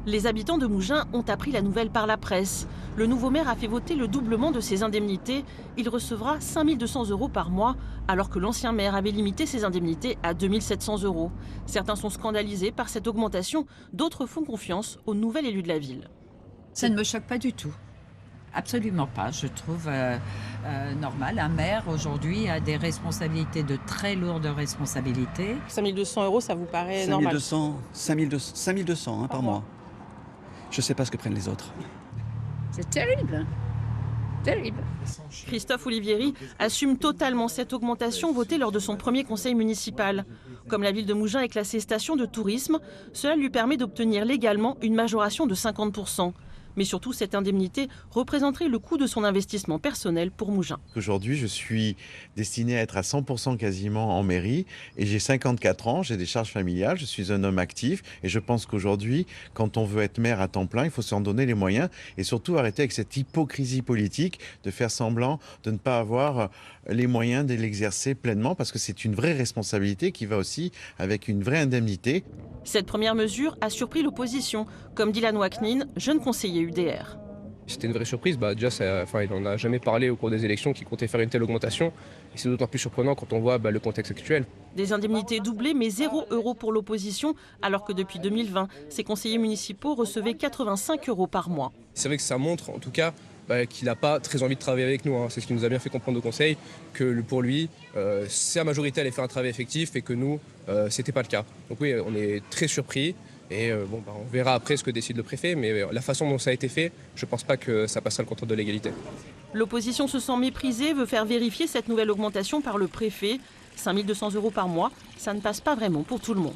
Les habitants de Mougins ont appris la nouvelle par la presse. Le nouveau maire a fait voter le doublement de ses indemnités. Il recevra 5 200 € par mois, alors que l'ancien maire avait limité ses indemnités à 2 700 €. Certains sont scandalisés par cette augmentation, d'autres font confiance au nouvel élu de la ville. Ça ne me choque pas du tout. Absolument pas. Je trouve normal. Un maire aujourd'hui a des responsabilités, de très lourdes responsabilités. 5 200 €, ça vous paraît normal? 5 200 par mois. Je ne sais pas ce que prennent les autres. C'est terrible. Terrible. Christophe Olivieri assume totalement cette augmentation votée lors de son premier conseil municipal. Comme la ville de Mougins est classée station de tourisme, cela lui permet d'obtenir légalement une majoration de 50 %. Mais surtout, cette indemnité représenterait le coût de son investissement personnel pour Mougins. Aujourd'hui, je suis destiné à être à 100% quasiment en mairie et j'ai 54 ans, j'ai des charges familiales, je suis un homme actif et je pense qu'aujourd'hui, quand on veut être maire à temps plein, il faut s'en donner les moyens et surtout arrêter avec cette hypocrisie politique de faire semblant de ne pas avoir les moyens de l'exercer pleinement parce que c'est une vraie responsabilité qui va aussi avec une vraie indemnité. Cette première mesure a surpris l'opposition, comme Dylan Waknin, jeune conseiller UDR. C'était une vraie surprise. Déjà, il n'en a jamais parlé au cours des élections qu'il comptait faire une telle augmentation. Et c'est d'autant plus surprenant quand on voit le contexte actuel. Des indemnités doublées, mais 0 € pour l'opposition, alors que depuis 2020, ces conseillers municipaux recevaient 85 € par mois. C'est vrai que ça montre, en tout cas, qu'il n'a pas très envie de travailler avec nous. C'est ce qui nous a bien fait comprendre au conseil, que pour lui, sa majorité allait faire un travail effectif et que nous, c'était pas le cas. Donc oui, on est très surpris. Et on verra après ce que décide le préfet, mais la façon dont ça a été fait, je ne pense pas que ça passera le contrôle de légalité. L'opposition se sent méprisée, veut faire vérifier cette nouvelle augmentation par le préfet. 5 200 € par mois, ça ne passe pas vraiment pour tout le monde.